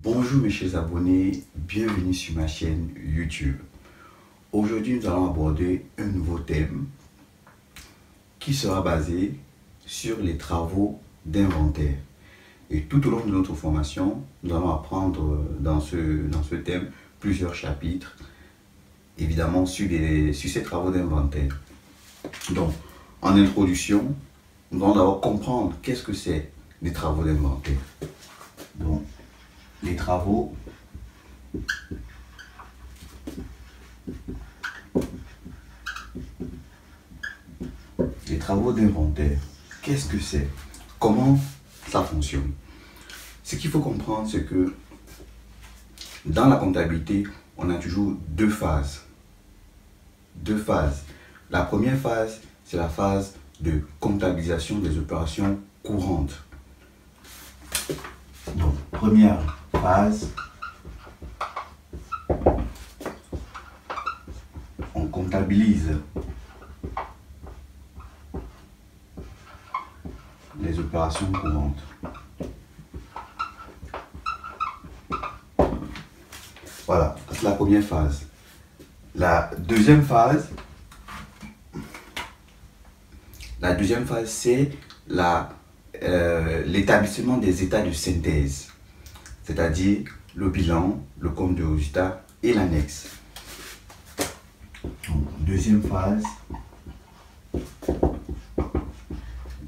Bonjour mes chers abonnés, bienvenue sur ma chaîne YouTube. Aujourd'hui nous allons aborder un nouveau thème qui sera basé sur les travaux d'inventaire. Et tout au long de notre formation, nous allons apprendre dans ce thème plusieurs chapitres, évidemment sur ces travaux d'inventaire. Donc, en introduction, nous allons d'abord comprendre qu'est-ce que c'est les travaux d'inventaire. Donc, les travaux d'inventaire, qu'est-ce que c'est? Comment ça fonctionne? Ce qu'il faut comprendre, c'est que dans la comptabilité, on a toujours deux phases. La première phase, c'est la phase de comptabilisation des opérations courantes. Donc, première phase, on comptabilise les opérations courantes. Voilà, c'est la première phase. La deuxième phase, c'est l'établissement des états de synthèse, c'est-à-dire le bilan, le compte de résultat et l'annexe. Deuxième phase,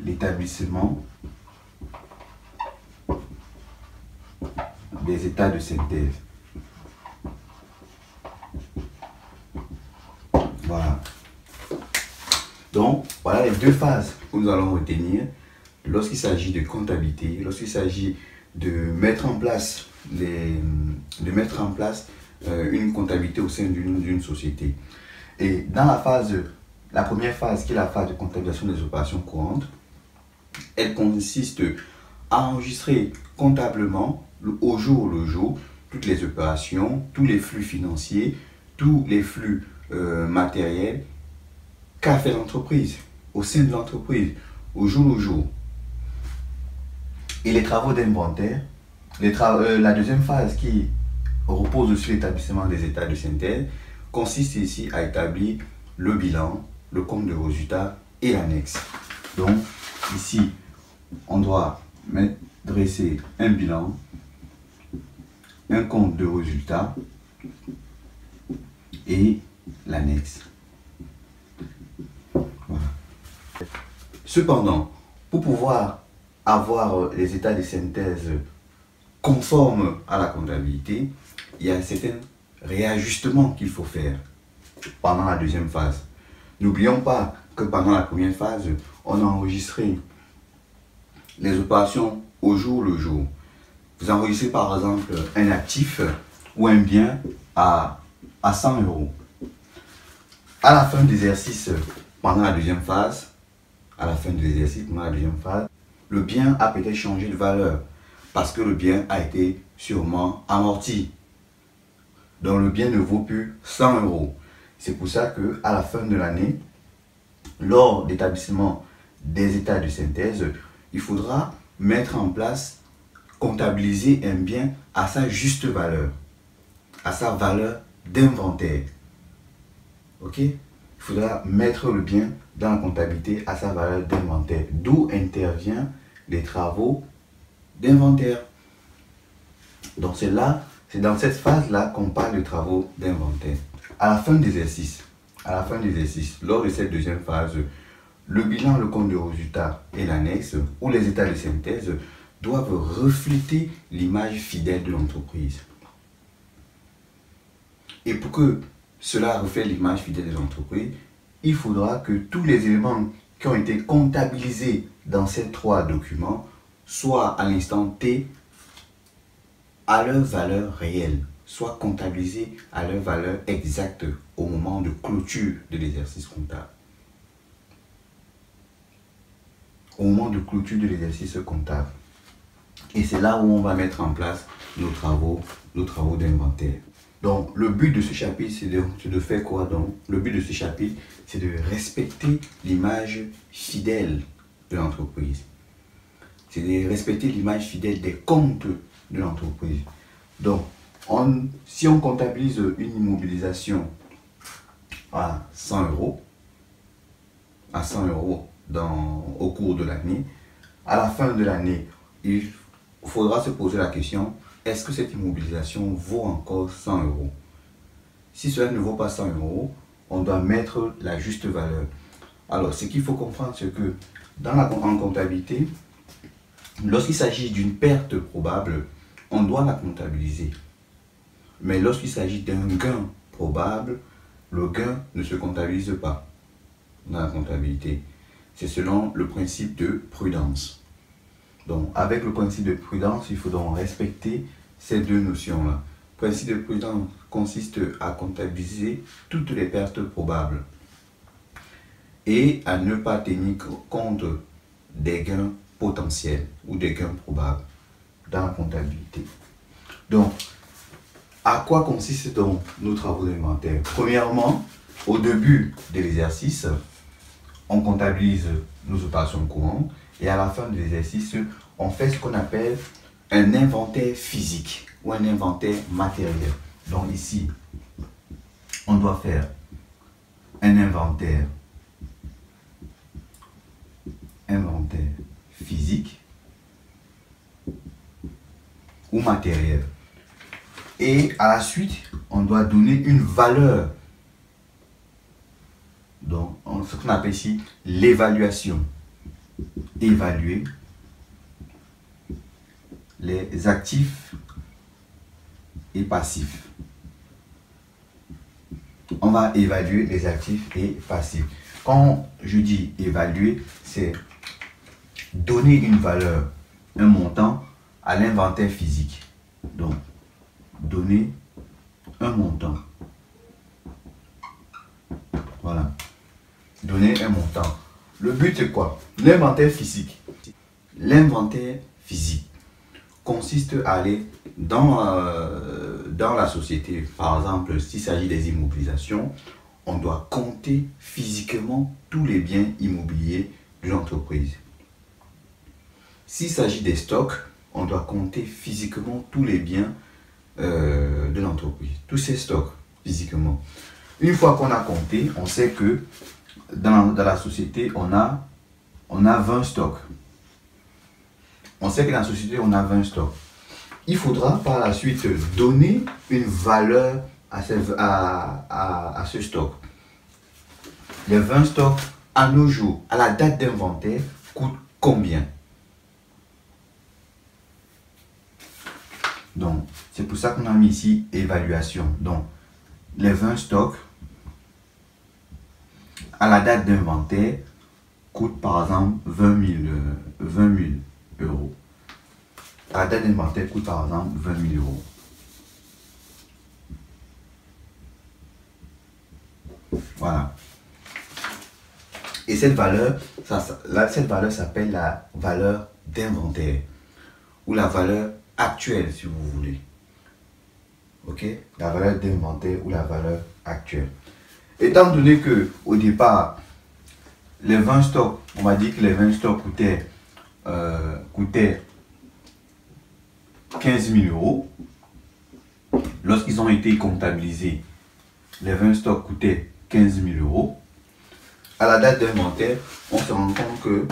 l'établissement des états de synthèse. Voilà. Donc, voilà les deux phases que nous allons retenir lorsqu'il s'agit de comptabilité, lorsqu'il s'agit de mettre en place une comptabilité au sein d'une société. Et dans la première phase, qui est la phase de comptabilisation des opérations courantes, elle consiste à enregistrer comptablement au jour le jour toutes les opérations, tous les flux financiers, tous les flux matériels qu'a fait l'entreprise, au sein de l'entreprise, au jour le jour. Et les travaux d'inventaire, la deuxième phase qui repose sur l'établissement des états de synthèse, consiste ici à établir le bilan, le compte de résultat et l'annexe. Donc ici, on doit dresser un bilan, un compte de résultat et l'annexe. Voilà. Cependant, pour pouvoir avoir les états de synthèse conformes à la comptabilité, il y a certains réajustements qu'il faut faire pendant la deuxième phase. N'oublions pas que pendant la première phase, on a enregistré les opérations au jour le jour. Vous enregistrez par exemple un actif ou un bien à 100 euros. À la fin de l'exercice, pendant la deuxième phase, le bien a peut-être changé de valeur parce que le bien a été sûrement amorti. Donc le bien ne vaut plus 100 euros. C'est pour ça qu'à la fin de l'année, lors d'établissement des états de synthèse, il faudra mettre en place, comptabiliser un bien à sa juste valeur, à sa valeur d'inventaire. Ok? Il faudra mettre le bien dans la comptabilité à sa valeur d'inventaire, d'où interviennent les travaux d'inventaire. Donc c'est dans cette phase-là qu'on parle de travaux d'inventaire. À la fin de l'exercice, lors de cette deuxième phase, le bilan, le compte de résultat et l'annexe, ou les états de synthèse, doivent refléter l'image fidèle de l'entreprise. Et pour que cela reflète l'image fidèle de l'entreprise, il faudra que tous les éléments qui ont été comptabilisés dans ces trois documents soient à l'instant T à leur valeur réelle, soit comptabilisés à leur valeur exacte au moment de clôture de l'exercice comptable. Au moment de clôture de l'exercice comptable. Et c'est là où on va mettre en place nos travaux d'inventaire. Donc, le but de ce chapitre, c'est de faire quoi donc? Le but de ce chapitre, c'est de respecter l'image fidèle de l'entreprise. C'est de respecter l'image fidèle des comptes de l'entreprise. Donc, si on comptabilise une immobilisation à 100 euros, au cours de l'année, à la fin de l'année, il faudra se poser la question, est-ce que cette immobilisation vaut encore 100 euros? Si cela ne vaut pas 100 euros, on doit mettre la juste valeur. Alors, ce qu'il faut comprendre, c'est que en comptabilité, lorsqu'il s'agit d'une perte probable, on doit la comptabiliser. Mais lorsqu'il s'agit d'un gain probable, le gain ne se comptabilise pas dans la comptabilité. C'est selon le principe de prudence. Donc, avec le principe de prudence, il faut donc respecter ces deux notions-là. Le principe de prudence consiste à comptabiliser toutes les pertes probables et à ne pas tenir compte des gains potentiels ou des gains probables dans la comptabilité. Donc, à quoi consistent donc nos travaux d'inventaire? Premièrement, au début de l'exercice, on comptabilise nos opérations courantes et à la fin de l'exercice, on fait ce qu'on appelle un inventaire physique ou un inventaire matériel. Donc ici, on doit faire un inventaire physique ou matériel. Et à la suite, on doit donner une valeur. Donc, ce qu'on appelle ici l'évaluation. Évaluer les actifs et passifs. On va évaluer les actifs et passifs. Quand je dis évaluer, c'est donner une valeur, un montant à l'inventaire physique. Donc, donner un montant. Voilà. Donner un montant. Le but c'est quoi? L'inventaire physique. L'inventaire physique consiste à aller dans la société. Par exemple, s'il s'agit des immobilisations, on doit compter physiquement tous les biens immobiliers de l'entreprise. S'il s'agit des stocks, on doit compter physiquement tous les biens de l'entreprise, tous ces stocks physiquement. Une fois qu'on a compté, on sait que dans la société, on a 20 stocks. On sait que dans la société, on a 20 stocks. Il faudra par la suite donner une valeur à ce stock. Les 20 stocks, à nos jours, à la date d'inventaire, coûtent combien? Donc, c'est pour ça qu'on a mis ici évaluation. Donc, les 20 stocks, à la date d'inventaire, coûtent par exemple 20 000 euros. À la date d'inventaire, coûte par exemple 20 000 euros. Voilà. Et cette valeur, s'appelle la valeur d'inventaire ou la valeur actuelle si vous voulez. Ok? La valeur d'inventaire ou la valeur actuelle. Étant donné que au départ, les 20 stocks, on m'a dit que les 20 stocks coûtaient 15 000 euros. Lorsqu'ils ont été comptabilisés, les 20 stocks coûtaient 15 000 euros. À la date d'inventaire, on se rend compte que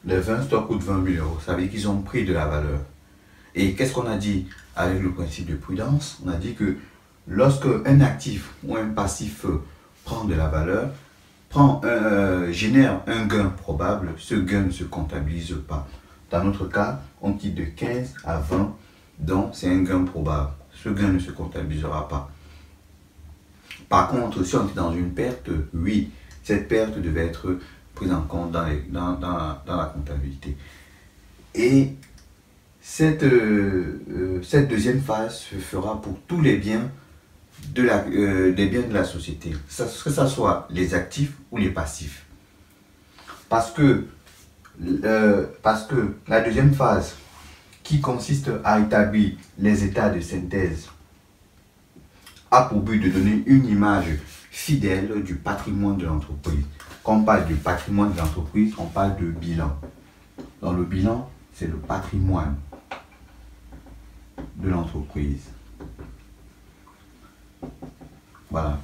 les 20 stocks coûtent 20 000 euros. Ça veut dire qu'ils ont pris de la valeur. Et qu'est-ce qu'on a dit avec le principe de prudence? On a dit que lorsque un actif ou un passif prend de la valeur, génère un gain probable, ce gain ne se comptabilise pas. Dans notre cas, on quitte de 15 à 20, donc c'est un gain probable. Ce gain ne se comptabilisera pas. Par contre, si on est dans une perte, oui, cette perte devait être prise en compte dans la comptabilité. Et cette deuxième phase se fera pour tous les biens des biens de la société, que ce soit les actifs ou les passifs. Parce que la deuxième phase, qui consiste à établir les états de synthèse, a pour but de donner une image fidèle du patrimoine de l'entreprise. Quand on parle du patrimoine de l'entreprise, on parle de bilan. Donc le bilan, c'est le patrimoine de l'entreprise. Voilà.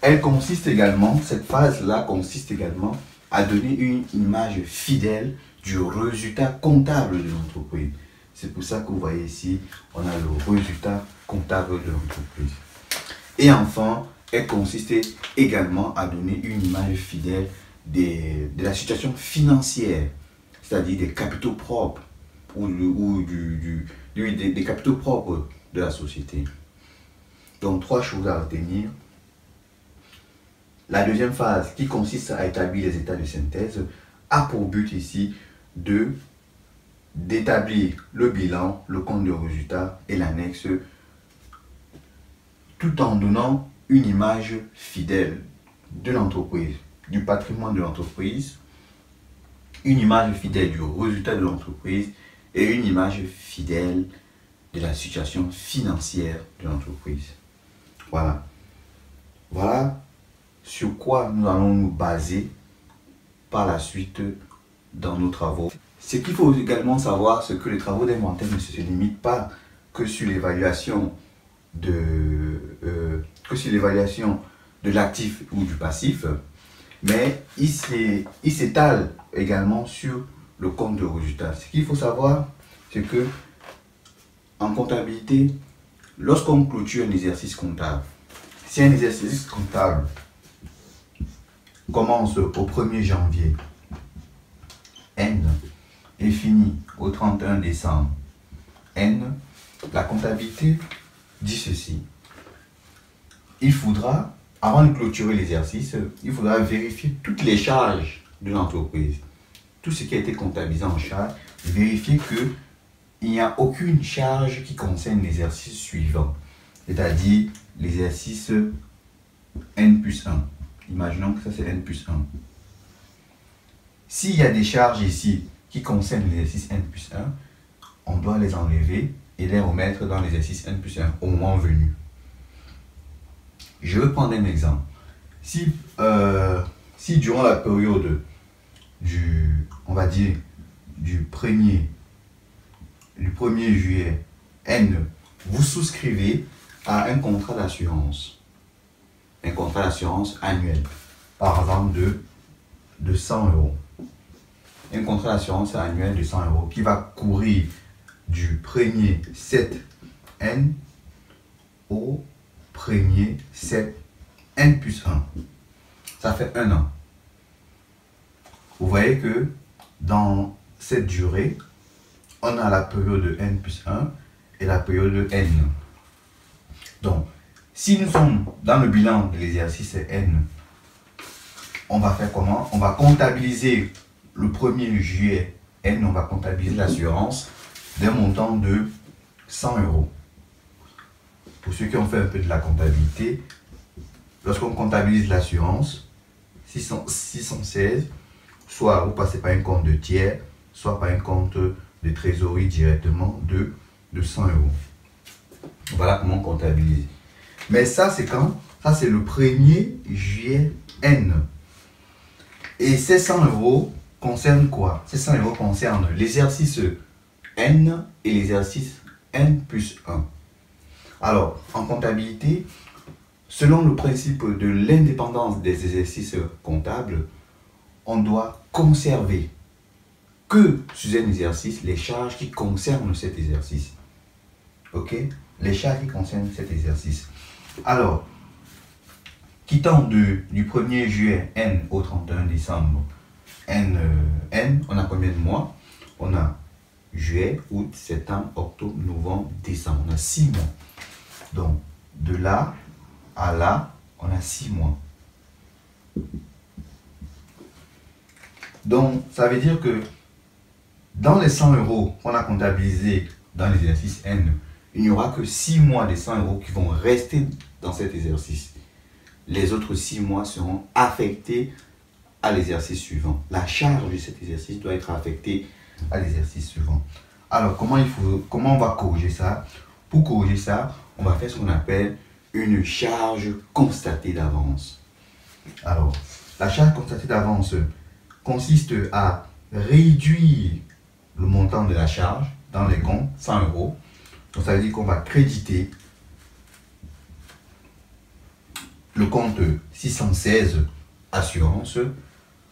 Elle consiste également, cette phase-là consiste également à donner une image fidèle du résultat comptable de l'entreprise. C'est pour ça que vous voyez ici, on a le résultat comptable de l'entreprise. Et enfin, elle consiste également à donner une image fidèle de la situation financière, c'est-à-dire des capitaux propres ou des capitaux propres de la société. Donc, 3 choses à retenir. La deuxième phase, qui consiste à établir les états de synthèse, a pour but ici d'établir le bilan, le compte de résultat et l'annexe, tout en donnant une image fidèle de l'entreprise, du patrimoine de l'entreprise, une image fidèle du résultat de l'entreprise et une image fidèle de la situation financière de l'entreprise. Voilà. Voilà sur quoi nous allons nous baser par la suite dans nos travaux. Ce qu'il faut également savoir, c'est que les travaux d'inventaire ne se limitent pas que sur l'évaluation de l'actif ou du passif, mais il s'étale également sur le compte de résultat. Ce qu'il faut savoir, c'est que en comptabilité, lorsqu'on clôture un exercice comptable, si un exercice comptable commence au 1er janvier, N, et finit au 31 décembre, N, la comptabilité dit ceci. Il faudra, avant de clôturer l'exercice, il faudra vérifier toutes les charges de l'entreprise. Tout ce qui a été comptabilisé en charge, vérifier qu'il n'y a aucune charge qui concerne l'exercice suivant, c'est-à-dire l'exercice N plus 1. Imaginons que ça c'est N plus 1. S'il y a des charges ici qui concernent l'exercice N plus 1, on doit les enlever et les remettre dans l'exercice N plus 1 au moment venu. Je vais prendre un exemple. Si durant la période on va dire, du 1er juillet, N, vous souscrivez à un contrat d'assurance. Un contrat d'assurance annuel, par exemple de 100 euros. Un contrat d'assurance annuel de 100 euros qui va courir du 1er 7 N au 1er 7 N plus 1. Ça fait 1 an. Vous voyez que dans cette durée, on a la période de N plus 1 et la période de N. Donc, si nous sommes dans le bilan de l'exercice N, on va faire comment? On va comptabiliser le 1er juillet N, on va comptabiliser l'assurance d'un montant de 100 euros. Pour ceux qui ont fait un peu de la comptabilité, lorsqu'on comptabilise l'assurance, 616, soit vous passez par un compte de tiers, soit par un compte de trésorerie directement de 100 euros. Voilà comment on comptabilise. Mais ça, c'est quand? Ça, c'est le 1er juillet N. Et ces 100 euros concernent quoi? Ces 100 euros concernent l'exercice N et l'exercice N plus 1. Alors, en comptabilité, selon le principe de l'indépendance des exercices comptables, on doit conserver que sur un exercice les charges qui concernent cet exercice. Ok? Les charges qui concernent cet exercice. Alors, quittant du 1er juillet N au 31 décembre N, on a combien de mois? On a juillet, août, septembre, octobre, novembre, décembre. On a 6 mois. Donc, de là à là, on a 6 mois. Donc, ça veut dire que dans les 100 euros qu'on a comptabilisés dans l'exercice N, il n'y aura que 6 mois des 100 euros qui vont rester dans cet exercice. Les autres 6 mois seront affectés à l'exercice suivant. La charge de cet exercice doit être affectée à l'exercice suivant. Alors, comment on va corriger ça? Pour corriger ça, on va faire ce qu'on appelle une charge constatée d'avance. Alors, la charge constatée d'avance consiste à réduire le montant de la charge dans les comptes, 100 euros. Donc, ça veut dire qu'on va créditer le compte 616 assurance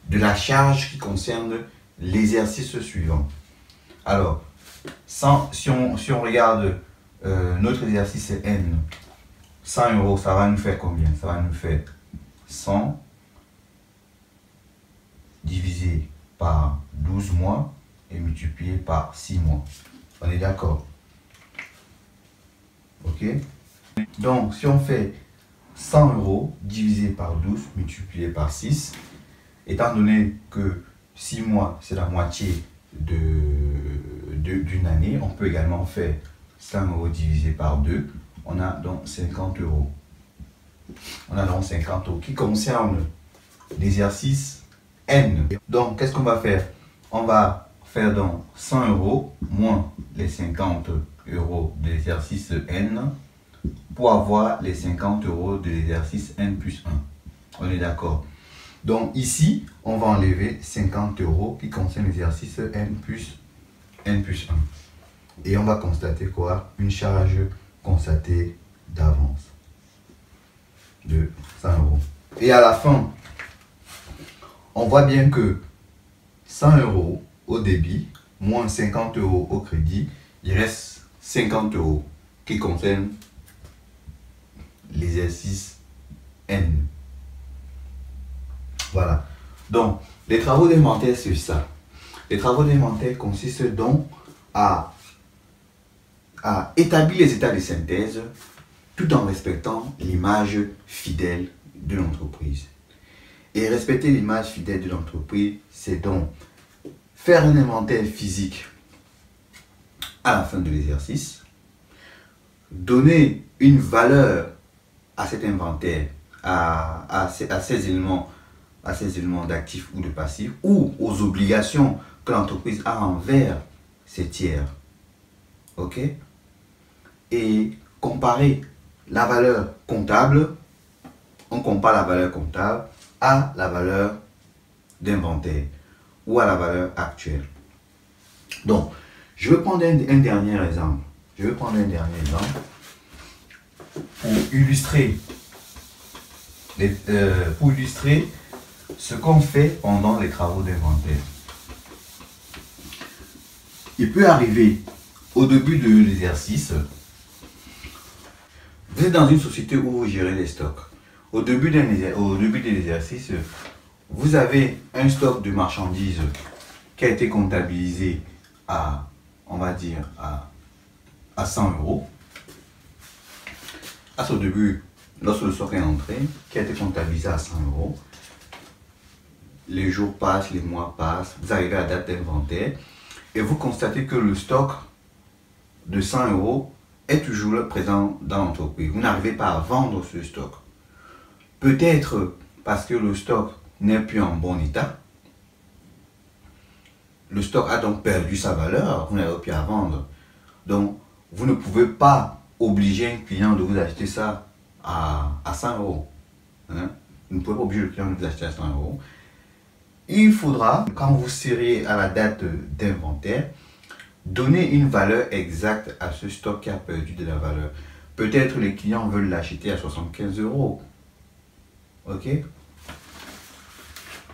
de la charge qui concerne l'exercice suivant. Alors, si on regarde notre exercice N, 100 euros, ça va nous faire combien? Ça va nous faire 100 divisé par 12 mois et multiplié par 6 mois. On est d'accord? Ok? Donc, si on fait 100 euros divisé par 12 multiplié par 6, étant donné que 6 mois, c'est la moitié d'une année, on peut également faire 100 euros divisé par 2. On a donc 50 euros. On a donc 50 euros qui concerne l'exercice N. Donc, qu'est-ce qu'on va faire? On va faire donc 100 euros moins les 50 euros de l'exercice N pour avoir les 50 euros de l'exercice N plus 1. On est d'accord? Donc ici, on va enlever 50 euros qui concerne l'exercice N plus 1. Et on va constater quoi? Une charge constatée d'avance de 100 euros. Et à la fin, on voit bien que 100 euros au débit, moins 50 euros au crédit, il reste 50 euros qui concernent l'exercice N. Voilà. Donc, les travaux d'inventaire, c'est ça. Les travaux d'inventaire consistent donc à établir les états de synthèse tout en respectant l'image fidèle de l'entreprise. Et respecter l'image fidèle de l'entreprise, c'est donc faire un inventaire physique à la fin de l'exercice, donner une valeur à cet inventaire, à ces éléments d'actifs ou de passifs, ou aux obligations que l'entreprise a envers ses tiers. Ok? Et comparer la valeur comptable, on compare la valeur comptable à la valeur d'inventaire ou à la valeur actuelle. Donc, je vais prendre un dernier exemple. Pour illustrer ce qu'on fait pendant les travaux d'inventaire. Il peut arriver au début de l'exercice, vous êtes dans une société où vous gérez les stocks. Au début de l'exercice, vous avez un stock de marchandises qui a été comptabilisé à, on va dire, à 100 euros. À ce début, lorsque le stock est entré, qui a été comptabilisé à 100 euros, les jours passent, les mois passent, vous arrivez à la date d'inventaire et vous constatez que le stock de 100 euros est toujours présent dans l'entreprise. Vous n'arrivez pas à vendre ce stock. Peut-être parce que le stock n'est plus en bon état. Le stock a donc perdu sa valeur, vous n'avez plus à vendre. Donc, vous ne pouvez pas obliger un client de vous acheter ça à 100 euros. Hein? Vous ne pouvez pas obliger le client de vous acheter à 100 euros. Il faudra, quand vous serez à la date d'inventaire, donner une valeur exacte à ce stock qui a perdu de la valeur. Peut-être les clients veulent l'acheter à 75 euros. Ok?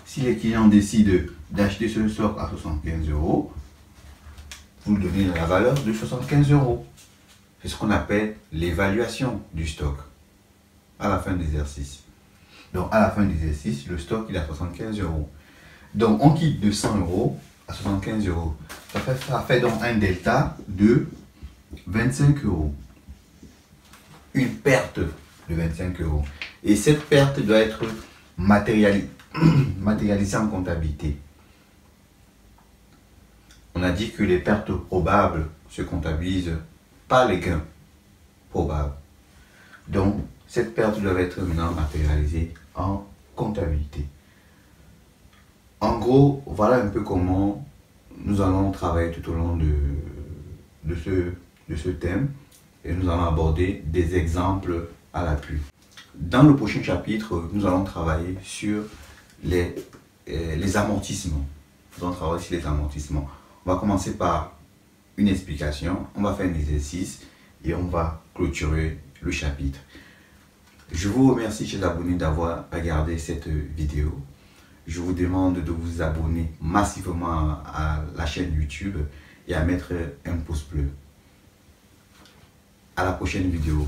Si les clients décident d'acheter ce stock à 75 euros, vous donnez la valeur de 75 euros. C'est ce qu'on appelle l'évaluation du stock à la fin de l'exercice. Donc à la fin de l'exercice, le stock il est à 75 euros. Donc on quitte de 100 euros à 75 euros. Ça fait donc un delta de 25 euros. Une perte de 25 euros. Et cette perte doit être matérialisée en comptabilité. On a dit que les pertes probables se comptabilisent par les gains probables. Donc, cette perte doit être maintenant matérialisée en comptabilité. En gros, voilà un peu comment nous allons travailler tout au long de ce thème et nous allons aborder des exemples à l'appui. Dans le prochain chapitre, nous allons travailler sur les amortissements. Nous allons travailler sur les amortissements. On va commencer par une explication, on va faire un exercice et on va clôturer le chapitre. Je vous remercie, chers abonnés, d'avoir regardé cette vidéo. Je vous demande de vous abonner massivement à la chaîne YouTube et à mettre un pouce bleu. À la prochaine vidéo.